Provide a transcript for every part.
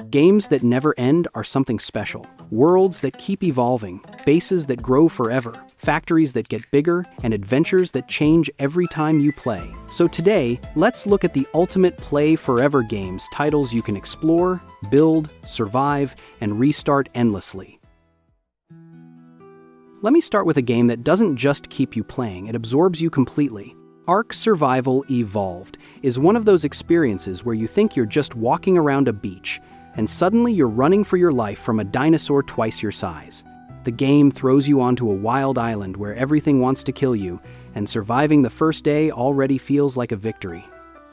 Games that never end are something special. Worlds that keep evolving, bases that grow forever, factories that get bigger, and adventures that change every time you play. So today, let's look at the ultimate play forever games, titles you can explore, build, survive, and restart endlessly. Let me start with a game that doesn't just keep you playing, it absorbs you completely. Ark Survival Evolved is one of those experiences where you think you're just walking around a beach, and suddenly you're running for your life from a dinosaur twice your size. The game throws you onto a wild island where everything wants to kill you, and surviving the first day already feels like a victory.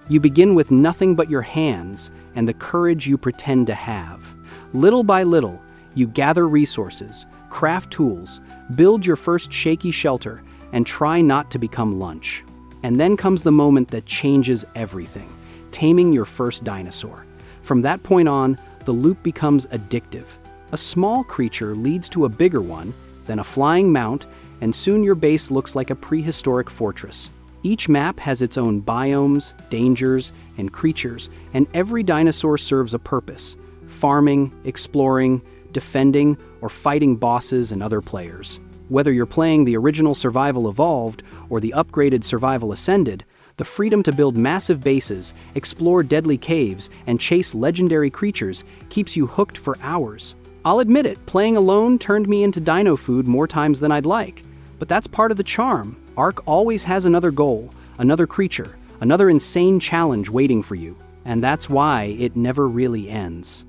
You begin with nothing but your hands and the courage you pretend to have. Little by little, you gather resources, craft tools, build your first shaky shelter, and try not to become lunch. And then comes the moment that changes everything, taming your first dinosaur. From that point on, the loop becomes addictive. A small creature leads to a bigger one, then a flying mount, and soon your base looks like a prehistoric fortress. Each map has its own biomes, dangers, and creatures, and every dinosaur serves a purpose: farming, exploring, defending, or fighting bosses and other players. Whether you're playing the original Survival Evolved or the upgraded Survival Ascended, the freedom to build massive bases, explore deadly caves, and chase legendary creatures keeps you hooked for hours. I'll admit it, playing alone turned me into dino food more times than I'd like. But that's part of the charm. Ark always has another goal, another creature, another insane challenge waiting for you. And that's why it never really ends.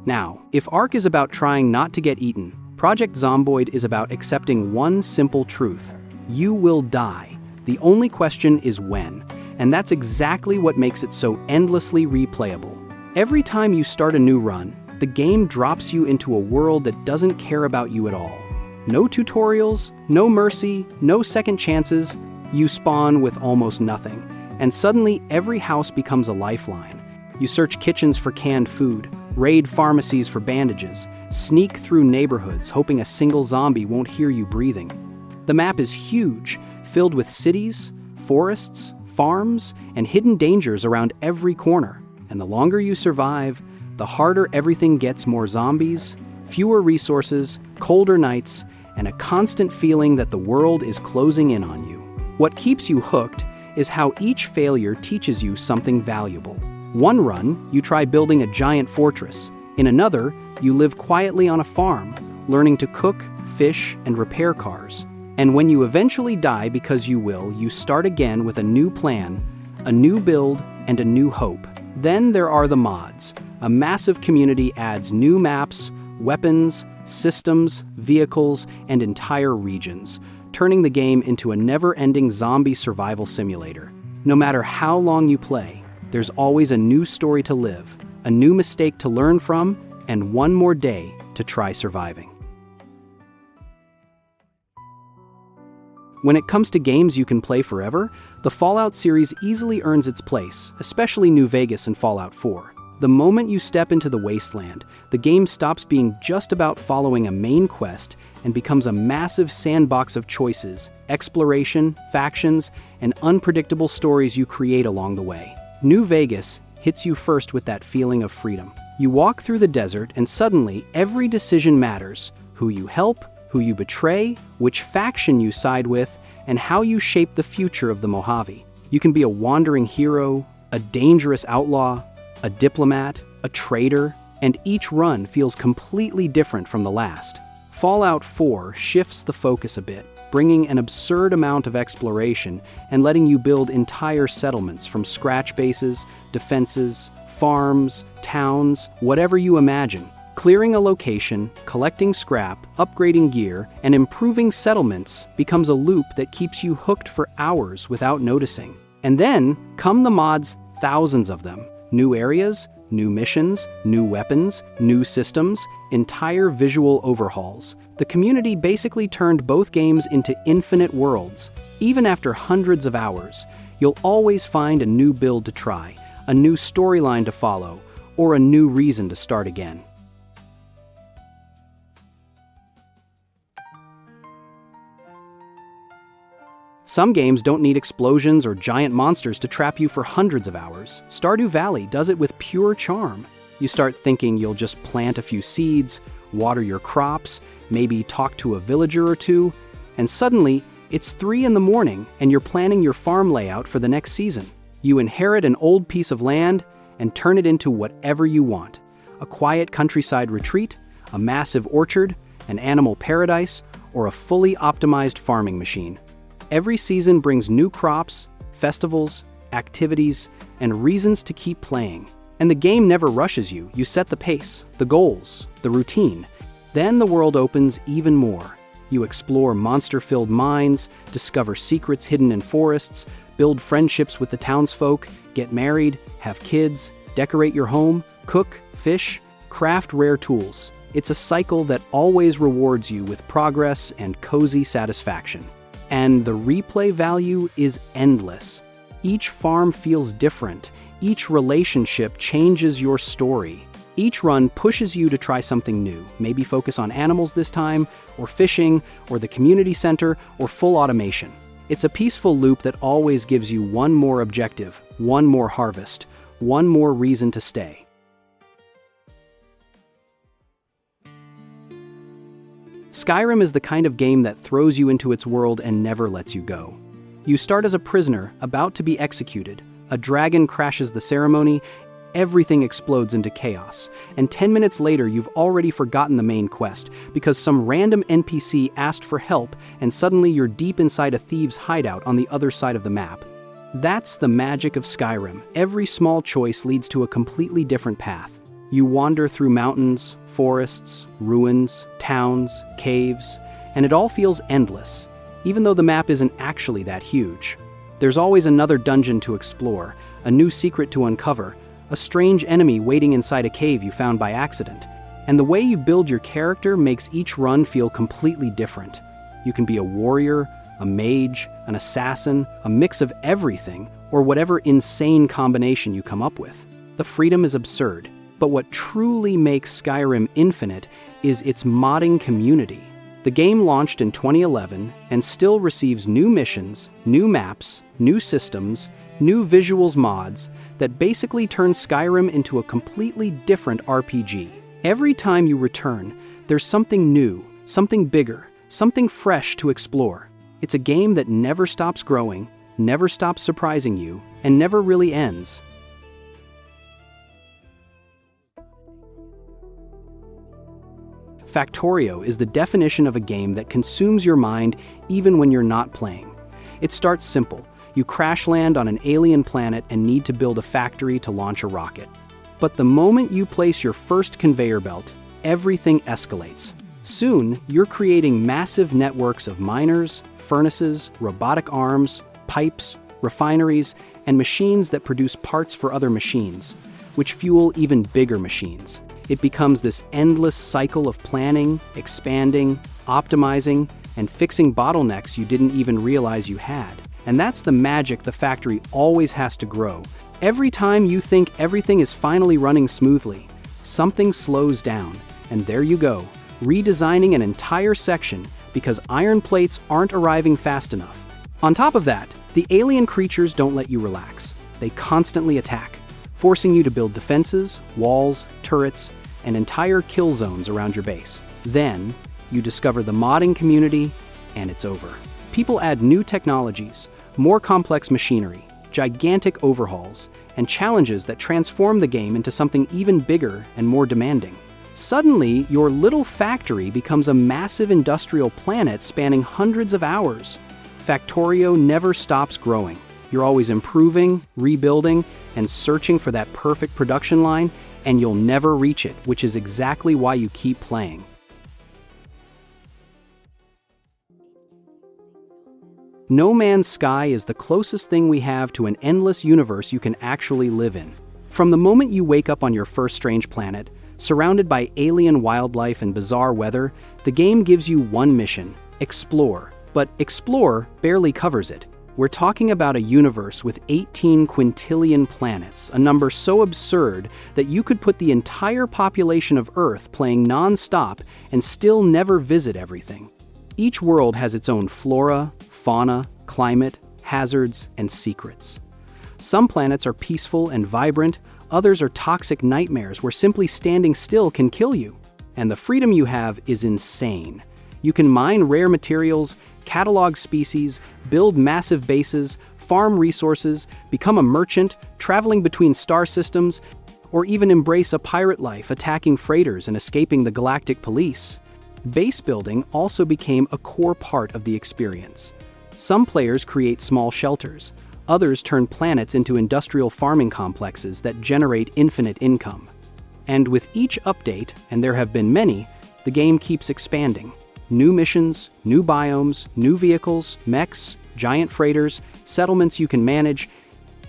Now, if Ark is about trying not to get eaten, Project Zomboid is about accepting one simple truth: you will die. The only question is when, and that's exactly what makes it so endlessly replayable. Every time you start a new run, the game drops you into a world that doesn't care about you at all. No tutorials, no mercy, no second chances. You spawn with almost nothing, and suddenly every house becomes a lifeline. You search kitchens for canned food, raid pharmacies for bandages, sneak through neighborhoods hoping a single zombie won't hear you breathing. The map is huge, filled with cities, forests, farms, and hidden dangers around every corner. And the longer you survive, the harder everything gets: more zombies, fewer resources, colder nights, and a constant feeling that the world is closing in on you. What keeps you hooked is how each failure teaches you something valuable. One run, you try building a giant fortress. In another, you live quietly on a farm, learning to cook, fish, and repair cars. And when you eventually die, because you will, you start again with a new plan, a new build, and a new hope. Then there are the mods. A massive community adds new maps, weapons, systems, vehicles, and entire regions, turning the game into a never-ending zombie survival simulator. No matter how long you play, there's always a new story to live, a new mistake to learn from, and one more day to try surviving. When it comes to games you can play forever, the Fallout series easily earns its place, especially New Vegas and Fallout 4. The moment you step into the wasteland, the game stops being just about following a main quest and becomes a massive sandbox of choices, exploration, factions, and unpredictable stories you create along the way. New Vegas hits you first with that feeling of freedom. You walk through the desert and suddenly every decision matters: who you help, who you betray, which faction you side with, and how you shape the future of the Mojave. You can be a wandering hero, a dangerous outlaw, a diplomat, a traitor, and each run feels completely different from the last. Fallout 4 shifts the focus a bit, bringing an absurd amount of exploration and letting you build entire settlements from scratch: bases, defenses, farms, towns, whatever you imagine. Clearing a location, collecting scrap, upgrading gear, and improving settlements becomes a loop that keeps you hooked for hours without noticing. And then come the mods, thousands of them. New areas, new missions, new weapons, new systems, entire visual overhauls. The community basically turned both games into infinite worlds. Even after hundreds of hours, you'll always find a new build to try, a new storyline to follow, or a new reason to start again. Some games don't need explosions or giant monsters to trap you for hundreds of hours. Stardew Valley does it with pure charm. You start thinking you'll just plant a few seeds, water your crops, maybe talk to a villager or two, and suddenly, it's 3 in the morning and you're planning your farm layout for the next season. You inherit an old piece of land and turn it into whatever you want. A quiet countryside retreat, a massive orchard, an animal paradise, or a fully optimized farming machine. Every season brings new crops, festivals, activities, and reasons to keep playing. And the game never rushes you. You set the pace, the goals, the routine. Then the world opens even more. You explore monster-filled mines, discover secrets hidden in forests, build friendships with the townsfolk, get married, have kids, decorate your home, cook, fish, craft rare tools. It's a cycle that always rewards you with progress and cozy satisfaction. And the replay value is endless. Each farm feels different. Each relationship changes your story. Each run pushes you to try something new, maybe focus on animals this time, or fishing, or the community center, or full automation. It's a peaceful loop that always gives you one more objective, one more harvest, one more reason to stay. Skyrim is the kind of game that throws you into its world and never lets you go. You start as a prisoner, about to be executed. A dragon crashes the ceremony, everything explodes into chaos, and 10 minutes later you've already forgotten the main quest because some random NPC asked for help and suddenly you're deep inside a thieves' hideout on the other side of the map. That's the magic of Skyrim. Every small choice leads to a completely different path. You wander through mountains, forests, ruins, towns, caves, and it all feels endless, even though the map isn't actually that huge. There's always another dungeon to explore, a new secret to uncover, a strange enemy waiting inside a cave you found by accident. And the way you build your character makes each run feel completely different. You can be a warrior, a mage, an assassin, a mix of everything, or whatever insane combination you come up with. The freedom is absurd. But what truly makes Skyrim infinite is its modding community. The game launched in 2011 and still receives new missions, new maps, new systems, new visuals mods that basically turn Skyrim into a completely different RPG. Every time you return, there's something new, something bigger, something fresh to explore. It's a game that never stops growing, never stops surprising you, and never really ends. Factorio is the definition of a game that consumes your mind even when you're not playing. It starts simple. You crash land on an alien planet and need to build a factory to launch a rocket. But the moment you place your first conveyor belt, everything escalates. Soon, you're creating massive networks of miners, furnaces, robotic arms, pipes, refineries, and machines that produce parts for other machines, which fuel even bigger machines. It becomes this endless cycle of planning, expanding, optimizing, and fixing bottlenecks you didn't even realize you had. And that's the magic the factory always has to grow. Every time you think everything is finally running smoothly, something slows down, and there you go, redesigning an entire section because iron plates aren't arriving fast enough. On top of that, the alien creatures don't let you relax. They constantly attack, forcing you to build defenses, walls, turrets, and entire kill zones around your base. Then, you discover the modding community, and it's over. People add new technologies, more complex machinery, gigantic overhauls, and challenges that transform the game into something even bigger and more demanding. Suddenly, your little factory becomes a massive industrial planet spanning hundreds of hours. Factorio never stops growing. You're always improving, rebuilding, and searching for that perfect production line, and you'll never reach it, which is exactly why you keep playing. No Man's Sky is the closest thing we have to an endless universe you can actually live in. From the moment you wake up on your first strange planet, surrounded by alien wildlife and bizarre weather, the game gives you one mission: explore. But explore barely covers it. We're talking about a universe with 18 quintillion planets, a number so absurd that you could put the entire population of Earth playing non-stop and still never visit everything. Each world has its own flora, fauna, climate, hazards, and secrets. Some planets are peaceful and vibrant, others are toxic nightmares where simply standing still can kill you. And the freedom you have is insane. You can mine rare materials, catalog species, build massive bases, farm resources, become a merchant, traveling between star systems, or even embrace a pirate life, attacking freighters and escaping the galactic police. Base building also became a core part of the experience. Some players create small shelters, others turn planets into industrial farming complexes that generate infinite income. And with each update, and there have been many, the game keeps expanding. New missions, new biomes, new vehicles, mechs, giant freighters, settlements you can manage,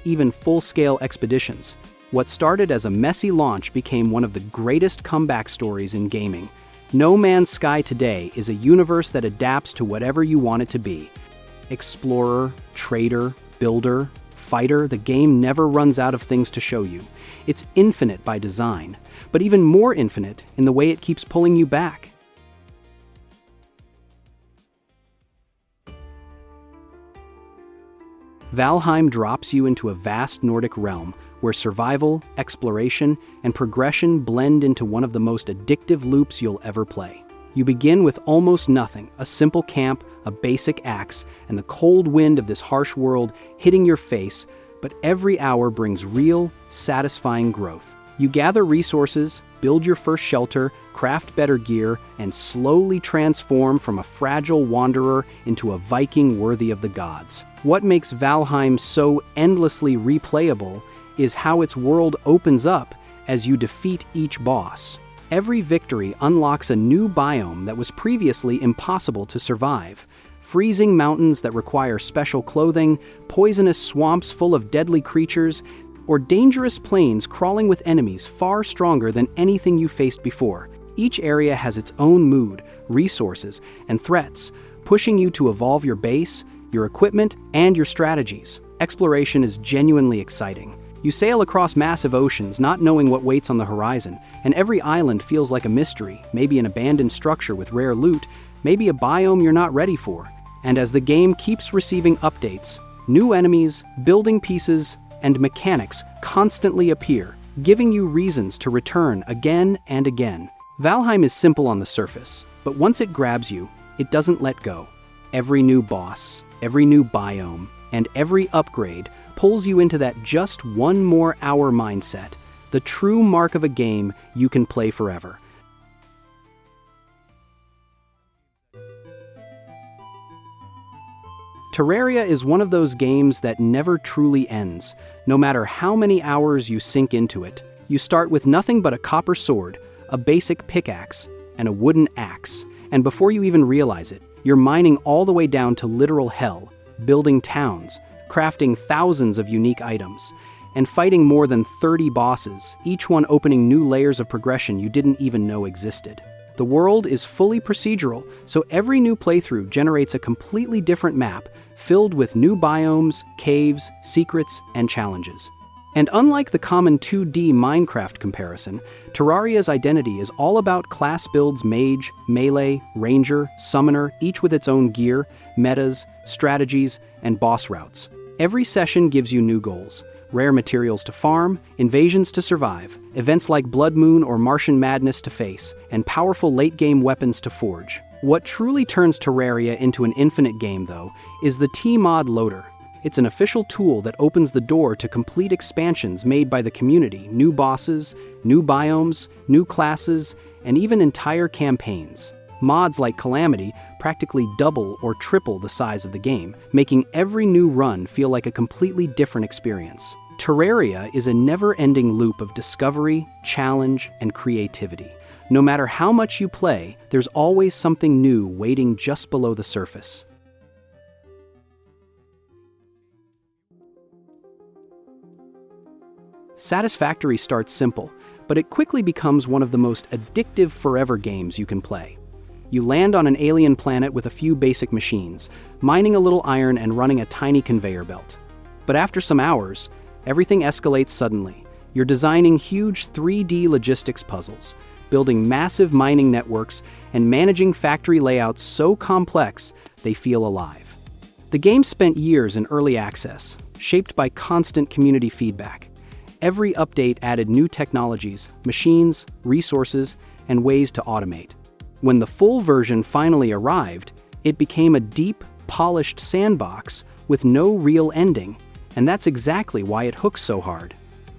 even full-scale expeditions. What started as a messy launch became one of the greatest comeback stories in gaming. No Man's Sky today is a universe that adapts to whatever you want it to be. Explorer, trader, builder, fighter, the game never runs out of things to show you. It's infinite by design, but even more infinite in the way it keeps pulling you back. Valheim drops you into a vast Nordic realm where survival, exploration, and progression blend into one of the most addictive loops you'll ever play. You begin with almost nothing, a simple camp, a basic axe, and the cold wind of this harsh world hitting your face, but every hour brings real, satisfying growth. You gather resources, build your first shelter, craft better gear, and slowly transform from a fragile wanderer into a Viking worthy of the gods. What makes Valheim so endlessly replayable is how its world opens up as you defeat each boss. Every victory unlocks a new biome that was previously impossible to survive. Freezing mountains that require special clothing, poisonous swamps full of deadly creatures, or dangerous plains crawling with enemies far stronger than anything you faced before. Each area has its own mood, resources, and threats, pushing you to evolve your base, your equipment, and your strategies. Exploration is genuinely exciting. You sail across massive oceans, not knowing what waits on the horizon, and every island feels like a mystery, maybe an abandoned structure with rare loot, maybe a biome you're not ready for. And as the game keeps receiving updates, new enemies, building pieces, and mechanics constantly appear, giving you reasons to return again and again. Valheim is simple on the surface, but once it grabs you, it doesn't let go. Every new boss, every new biome, and every upgrade pulls you into that just one more hour mindset, the true mark of a game you can play forever. Terraria is one of those games that never truly ends. No matter how many hours you sink into it, you start with nothing but a copper sword, a basic pickaxe, and a wooden axe. And before you even realize it, you're mining all the way down to literal hell, building towns, crafting thousands of unique items, and fighting more than 30 bosses, each one opening new layers of progression you didn't even know existed. The world is fully procedural, so every new playthrough generates a completely different map, filled with new biomes, caves, secrets, and challenges. And unlike the common 2D Minecraft comparison, Terraria's identity is all about class builds: mage, melee, ranger, summoner, each with its own gear, metas, strategies, and boss routes. Every session gives you new goals: rare materials to farm, invasions to survive, events like Blood Moon or Martian Madness to face, and powerful late-game weapons to forge. What truly turns Terraria into an infinite game, though, is the T-Mod Loader. It's an official tool that opens the door to complete expansions made by the community, new bosses, new biomes, new classes, and even entire campaigns. Mods like Calamity practically double or triple the size of the game, making every new run feel like a completely different experience. Terraria is a never-ending loop of discovery, challenge, and creativity. No matter how much you play, there's always something new waiting just below the surface. Satisfactory starts simple, but it quickly becomes one of the most addictive forever games you can play. You land on an alien planet with a few basic machines, mining a little iron and running a tiny conveyor belt. But after some hours, everything escalates suddenly. You're designing huge 3D logistics puzzles, building massive mining networks, and managing factory layouts so complex they feel alive. The game spent years in early access, shaped by constant community feedback. Every update added new technologies, machines, resources, and ways to automate. When the full version finally arrived, it became a deep, polished sandbox with no real ending, and that's exactly why it hooks so hard.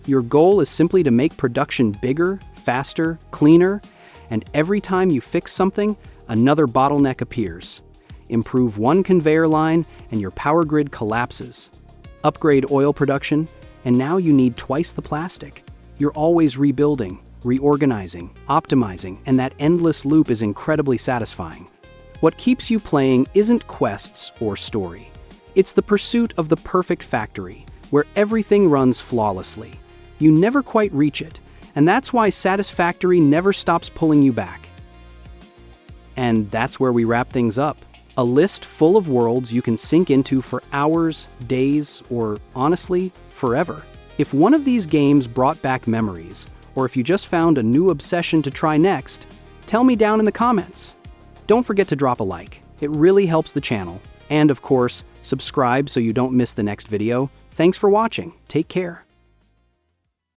Your goal is simply to make production bigger, faster, cleaner, and every time you fix something, another bottleneck appears. Improve one conveyor line and your power grid collapses. Upgrade oil production, and now you need twice the plastic. You're always rebuilding, reorganizing, optimizing, and that endless loop is incredibly satisfying. What keeps you playing isn't quests or story. It's the pursuit of the perfect factory, where everything runs flawlessly. You never quite reach it, and that's why Satisfactory never stops pulling you back. And that's where we wrap things up. A list full of worlds you can sink into for hours, days, or honestly, forever. If one of these games brought back memories, or if you just found a new obsession to try next, tell me down in the comments. Don't forget to drop a like. It really helps the channel. And of course, subscribe so you don't miss the next video. Thanks for watching. Take care.